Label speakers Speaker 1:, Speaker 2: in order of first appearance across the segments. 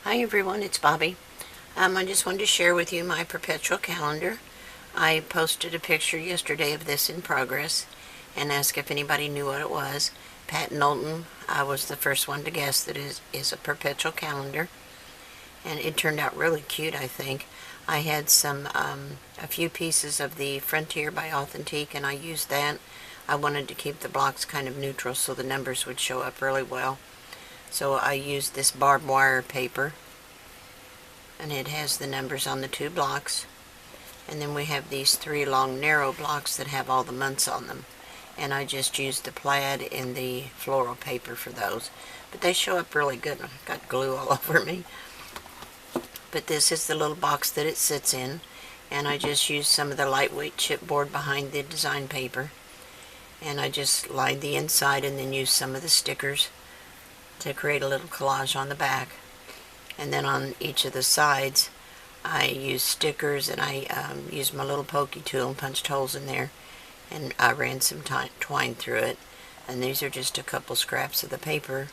Speaker 1: Hi everyone, it's Bobbie. I just wanted to share with you my Perpetual Calendar. I posted a picture yesterday of this in progress and asked if anybody knew what it was. Pat Knowlton was the first one to guess that it is a Perpetual Calendar, and it turned out really cute, I think. I had a few pieces of the Frontier by Authentique, and I used that. I wanted to keep the blocks kind of neutral so the numbers would show up really well. So I used this barbed wire paper, and it has the numbers on the two blocks. And then we have these three long narrow blocks that have all the months on them. And I just used the plaid and the floral paper for those. But they show up really good. I've got glue all over me. But this is the little box that it sits in. And I just used some of the lightweight chipboard behind the design paper. And I just lined the inside and then used some of the stickers to create a little collage on the back. And then on each of the sides I used stickers, and I used my little pokey tool and punched holes in there, and I ran some twine through it. And these are just a couple scraps of the paper,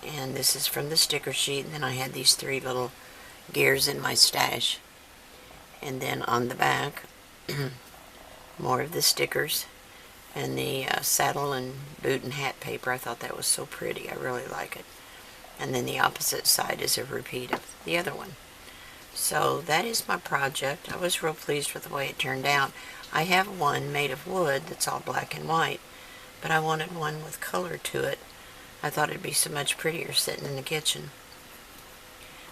Speaker 1: and this is from the sticker sheet. And then I had these three little gears in my stash. And then on the back more of the stickers and the saddle and boot and hat paper. I thought that was so pretty. I really like it. And then the opposite side is a repeat of the other one. So that is my project. I was real pleased with the way it turned out. I have one made of wood that's all black and white, but I wanted one with color to it. I thought it'd be so much prettier sitting in the kitchen.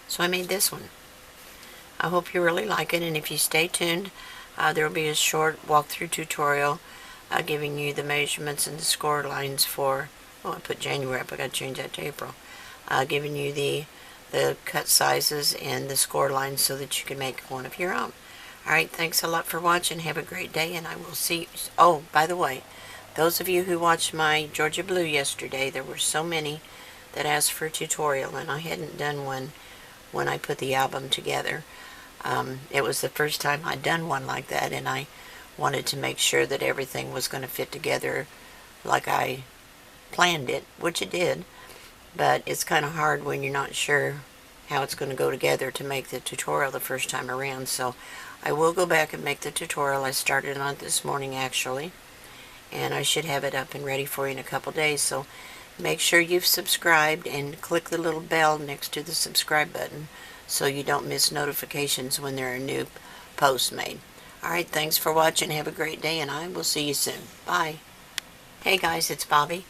Speaker 1: So I made this one. I hope you really like it, and if you stay tuned, there will be a short walkthrough tutorial giving you the measurements and the score lines for, I put January up, I got to change that to April. Giving you the cut sizes and the score lines so that you can make one of your own. Alright, thanks a lot for watching. Have a great day, and I will see you. Oh, by the way, those of you who watched my Georgia Blue yesterday, there were so many that asked for a tutorial, and I hadn't done one when I put the album together. It was the first time I'd done one like that, and I wanted to make sure that everything was going to fit together like I planned it, which it did. But it's kind of hard when you're not sure how it's going to go together to make the tutorial the first time around. So I will go back and make the tutorial. I started on it this morning actually, and I should have it up and ready for you in a couple days. So make sure you've subscribed and click the little bell next to the subscribe button so you don't miss notifications when there are new posts made. Alright, thanks for watching. Have a great day, and I will see you soon. Bye. Hey guys, it's Bobbie.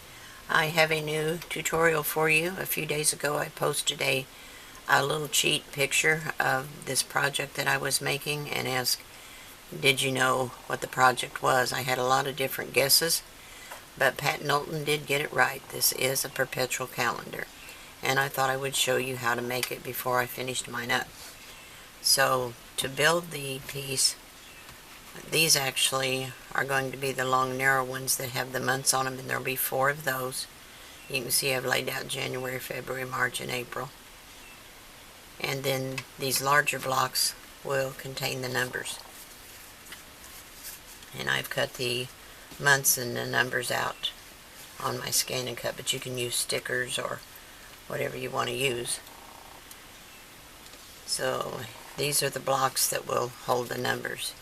Speaker 1: I have a new tutorial for you. A few days ago I posted a little cheat picture of this project that I was making and asked, did you know what the project was? I had a lot of different guesses, but Pat Knowlton did get it right. This is a Perpetual Calendar, and I thought I would show you how to make it before I finished mine up. So to build the piece, these actually are going to be the long narrow ones that have the months on them, and there'll be 4 of those. You can see I've laid out January, February, March, and April. And then these larger blocks will contain the numbers. And I've cut the months and the numbers out on my scan and cut, but you can use stickers or whatever you want to use. So these are the blocks that will hold the numbers.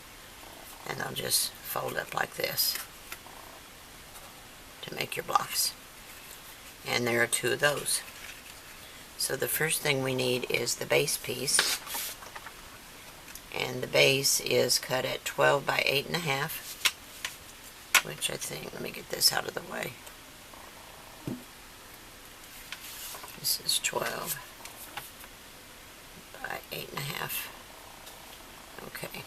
Speaker 1: And I'll just fold up like this to make your blocks. And there are 2 of those. So the first thing we need is the base piece. And the base is cut at 12 by 8.5, which I think, let me get this out of the way. This is 12 by 8.5. Okay.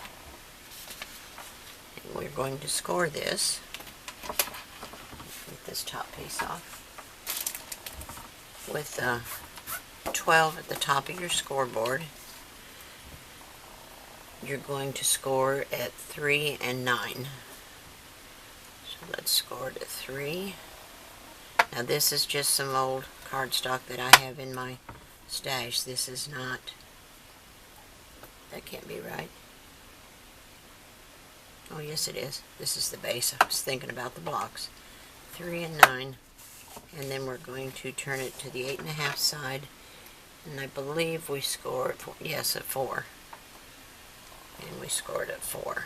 Speaker 1: We're going to score this. Get this top piece off. With 12 at the top of your scoreboard, you're going to score at 3 and 9. So let's score to 3. Now this is just some old cardstock that I have in my stash. This is not, that can't be right. Oh yes it is. This is the base. I was thinking about the blocks. 3 and 9. And then we're going to turn it to the 8.5 side And I believe we scored, yes, at 4. And we scored at 4.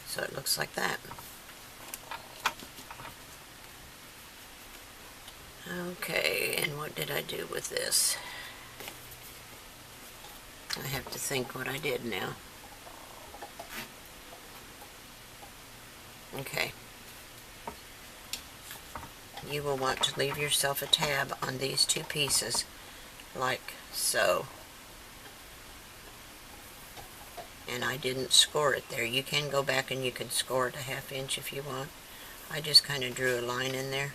Speaker 1: So it looks like that. Okay, and what did I do with this? I have to think what I did now. Okay. You will want to leave yourself a tab on these 2 pieces, like so. And I didn't score it there. You can go back and you can score it a 1/2 inch if you want. I just kind of drew a line in there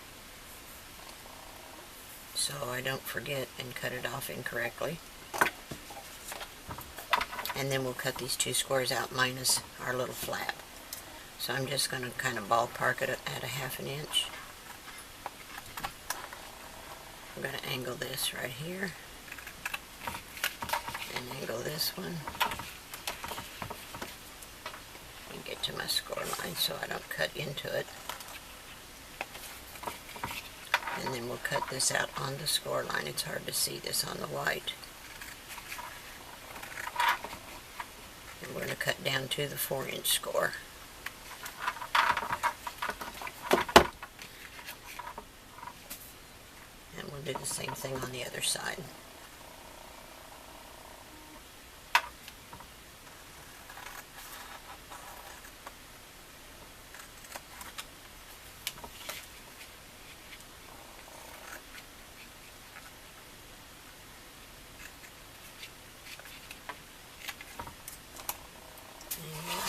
Speaker 1: so I don't forget and cut it off incorrectly. And then we'll cut these 2 squares out minus our little flap. So I'm just going to kind of ballpark it at a 1/2 inch. I'm going to angle this right here and angle this one and get to my score line so I don't cut into it. And then we'll cut this out on the score line. It's hard to see this on the white. And we're going to cut down to the 4-inch score. And we'll do the same thing on the other side.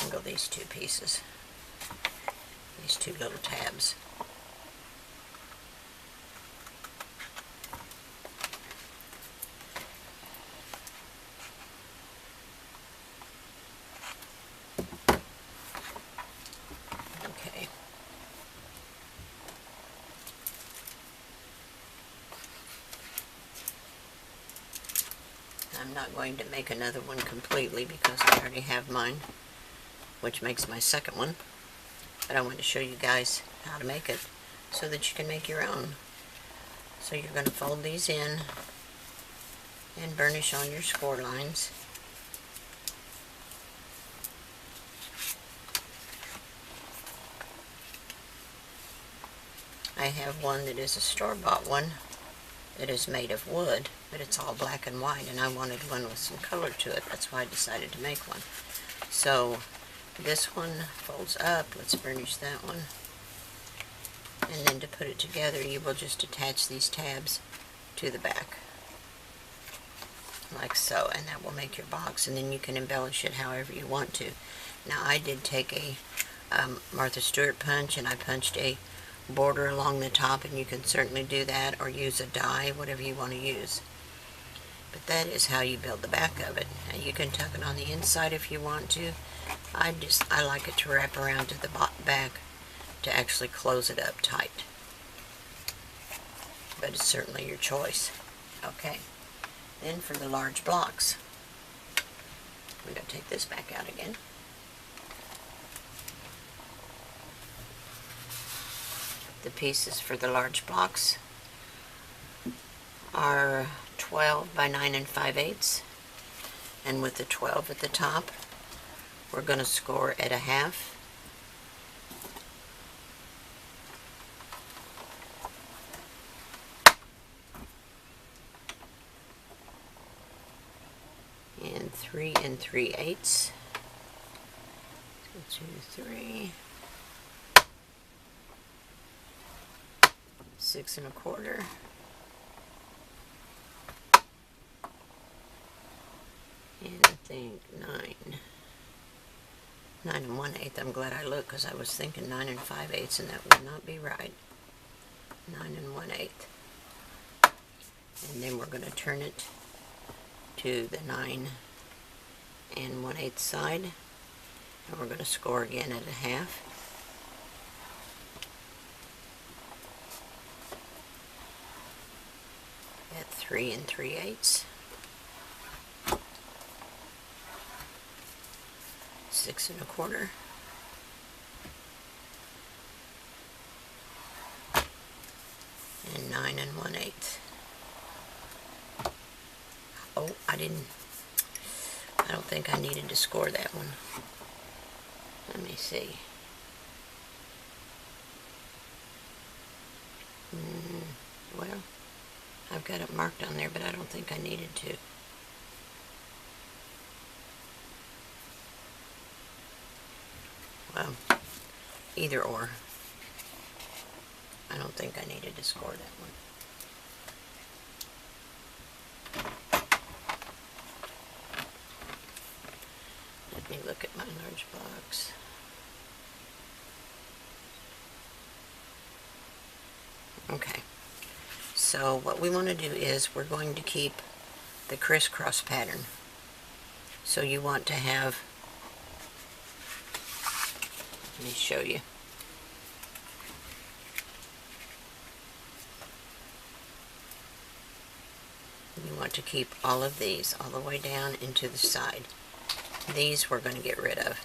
Speaker 1: Angle these 2 pieces, these 2 little tabs. Okay. I'm not going to make another one completely because I already have mine, which makes my second one, but I want to show you guys how to make it so that you can make your own. So you're going to fold these in and burnish on your score lines. I have one that is a store-bought one that is made of wood, but it's all black and white, and I wanted one with some color to it. That's why I decided to make one. So this one folds up. Let's burnish that one. And then to put it together, you will just attach these tabs to the back, like so, and that will make your box, and then you can embellish it however you want to. Now I did take a Martha Stewart punch, and I punched a border along the top, and you can certainly do that, or use a die, whatever you want to use. But that is how you build the back of it. Now you can tuck it on the inside if you want to. I like it to wrap around to the back to actually close it up tight. But it's certainly your choice. Okay. Then for the large blocks, we're going to take this back out again. The pieces for the large blocks are 12 by 9 5/8, and with the 12 at the top, we're going to score at a 1/2. And 3 3/8. 2, 3. 6 1/4. And I think 9 1/8. I'm glad I looked, because I was thinking 9 5/8, and that would not be right. 9 1/8. And then we're going to turn it to the 9 1/8 side, and we're going to score again at a 1/2. At 3 3/8. 6 1/4. and 9 1/8. Oh, I don't think I needed to score that one. Let me see. Well, I've got it marked on there, but I don't think I needed to. Well, either or. I don't think I needed to score that one. Let me look at my large box. Okay, so what we want to do is we're going to keep the crisscross pattern. So you want to have, let me show you. You want to keep all of these all the way down into the side. These we're going to get rid of.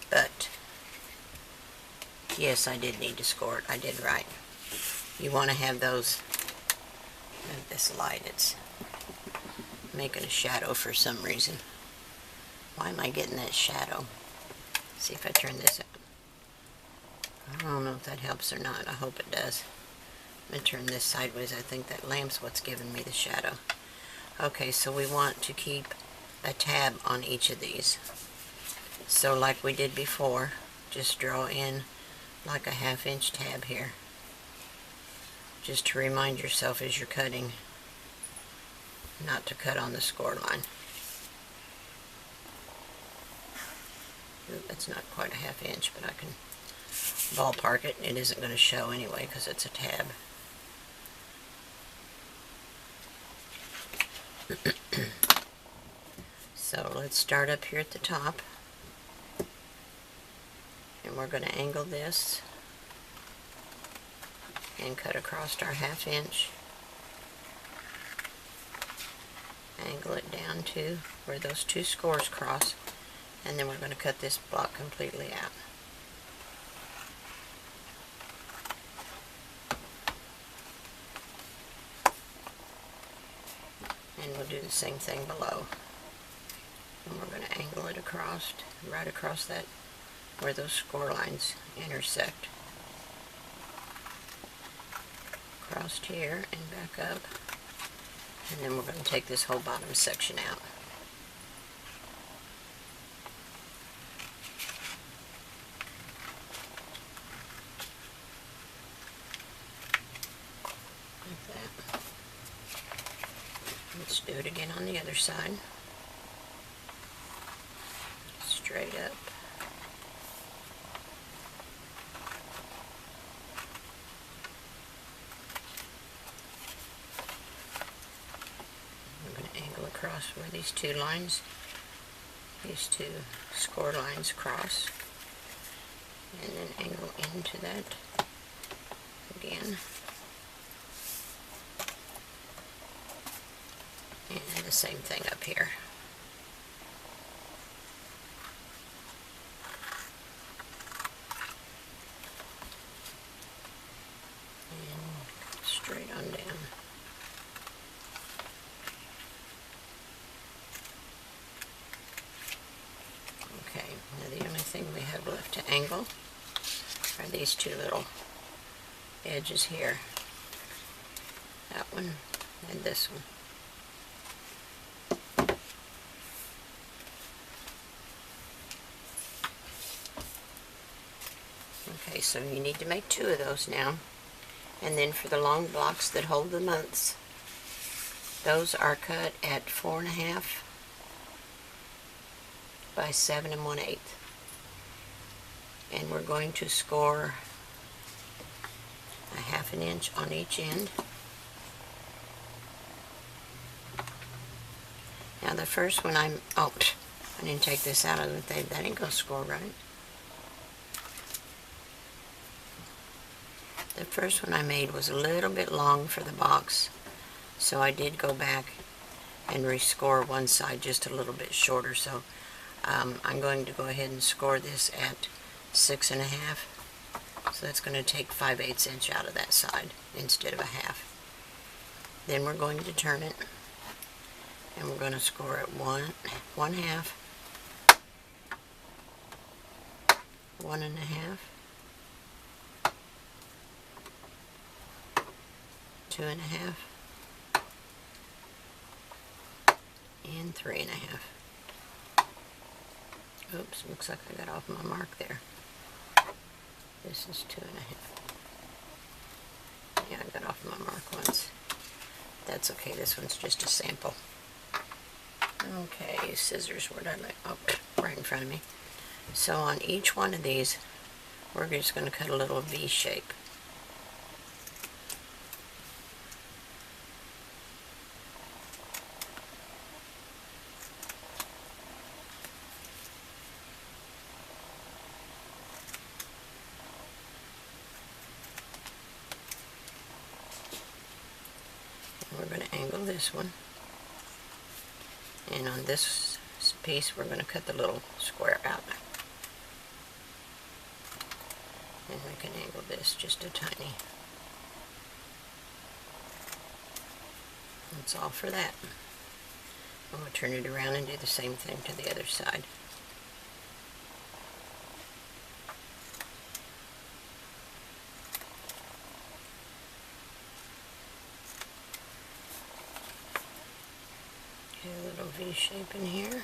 Speaker 1: But, yes, I did need to score it. I did right. You want to have those, this light, it's making a shadow for some reason. Why am I getting that shadow? See if I turn this up. I don't know if that helps or not. I hope it does. I'm going to turn this sideways. I think that lamp's what's giving me the shadow. Okay, so we want to keep a tab on each of these. So like we did before, just draw in like a 1/2 inch tab here. Just to remind yourself as you're cutting not to cut on the score line. Ooh, that's not quite a 1/2 inch, but I can ballpark it. It isn't going to show anyway because it's a tab. So let's start up here at the top, and we're going to angle this and cut across our 1/2 inch. Angle it down to where those two scores cross, and then we're going to cut this block completely out. And we'll do the same thing below. And we're going to angle it across, right across that, where those score lines intersect. Across here and back up. And then we're going to take this whole bottom section out. Like that. Let's do it again on the other side. Straight up. I'm going to angle across where these two lines, these two score lines cross, and then angle into that again. And the same thing up here. And straight on down. Okay, now the only thing we have left to angle are these two little edges here. That one and this one. Okay, so you need to make 2 of those now. And then for the long blocks that hold the months, those are cut at 4.5 by 7 1/8. And we're going to score a 1/2 inch on each end. Now the first one I didn't take this out of the thing. That ain't gonna score right. The first one I made was a little bit long for the box, so I did go back and rescore one side just a little bit shorter. So I'm going to go ahead and score this at 6.5. So that's going to take 5/8 inch out of that side instead of a half. Then we're going to turn it, and we're going to score it 1/2, 1.5, 2.5, and 3.5. Oops, looks like I got off my mark there. This is 2.5. Yeah, I got off my mark once. That's okay, this one's just a sample. Okay, scissors, where'd I lay? Oh, right in front of me. So on each one of these, we're just going to cut a little V shape. And we're going to angle this one. And on this piece, we're going to cut the little square out. And we can angle this just a tiny. That's all for that. I'm going to turn it around and do the same thing to the other side. Okay, a little V shape in here.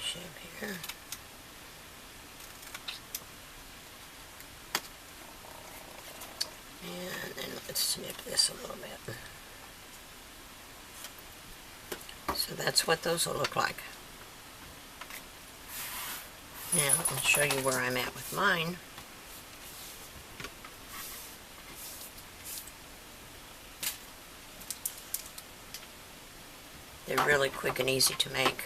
Speaker 1: Shape here. And then let's snip this a little bit. So that's what those will look like. Now I'll show you where I'm at with mine. They're really quick and easy to make.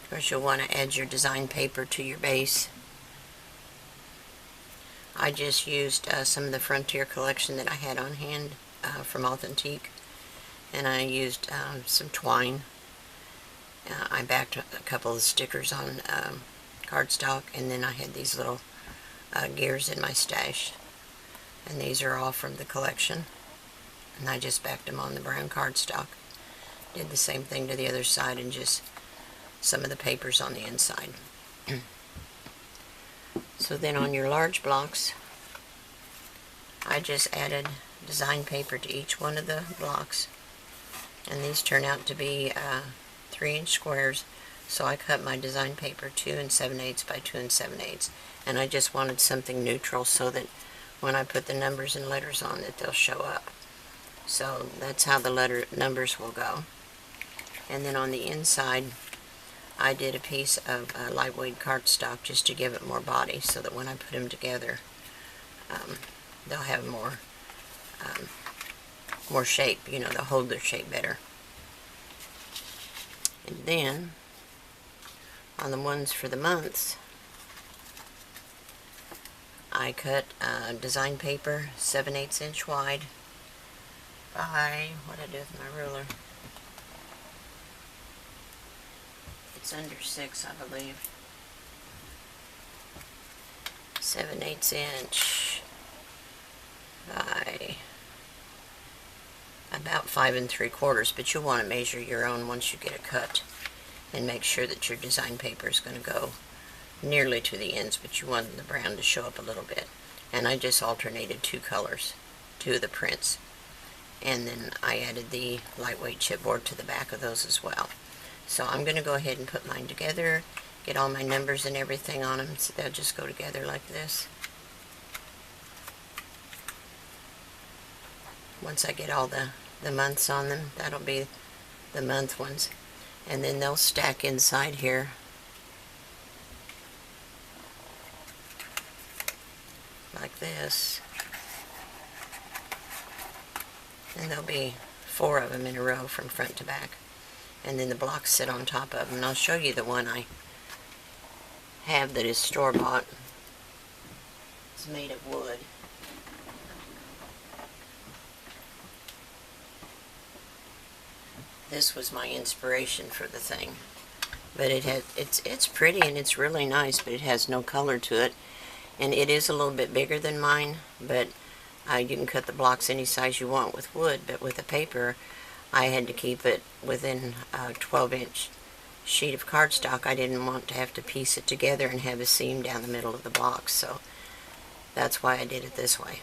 Speaker 1: Of course, you'll want to add your design paper to your base. I just used some of the Frontier collection that I had on hand from Authentique, and I used some twine. I backed a couple of stickers on cardstock, and then I had these little gears in my stash, and these are all from the collection, and I just backed them on the brown cardstock. Did the same thing to the other side, and just some of the papers on the inside. So then on your large blocks, I just added design paper to each one of the blocks, and these turn out to be 3-inch squares. So I cut my design paper 2 7/8 by 2 7/8, and I just wanted something neutral so that when I put the numbers and letters on it, they'll show up. So that's how the numbers will go. And then on the inside, I did a piece of lightweight cardstock just to give it more body, so that when I put them together, they'll have more shape. You know, they'll hold their shape better. And then on the ones for the months, I cut design paper 7/8 inch wide by, what did I do with my ruler? It's under 6, I believe. 7/8 inch by about 5 3/4, but you'll want to measure your own once you get it cut, and make sure that your design paper is going to go nearly to the ends, but you want the brown to show up a little bit. And I just alternated 2 colors, 2 of the prints, and then I added the lightweight chipboard to the back of those as well. So I'm going to go ahead and put mine together, get all my numbers and everything on them, so they'll just go together like this. Once I get all the months on them, that'll be the month ones. And then they'll stack inside here. Like this. And there'll be 4 of them in a row from front to back. And then the blocks sit on top of them. And I'll show you the one I have that is store-bought. It's made of wood. This was my inspiration for the thing. But it's pretty and it's really nice, but it has no color to it. And it is a little bit bigger than mine, but you can cut the blocks any size you want with wood, but with the paper, I had to keep it within a 12-inch sheet of cardstock. I didn't want to have to piece it together and have a seam down the middle of the box, so that's why I did it this way.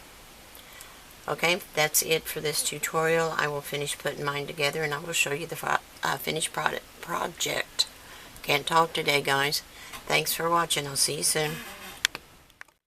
Speaker 1: Okay, that's it for this tutorial. I will finish putting mine together and I will show you the finished project. Can't talk today, guys. Thanks for watching. I'll see you soon.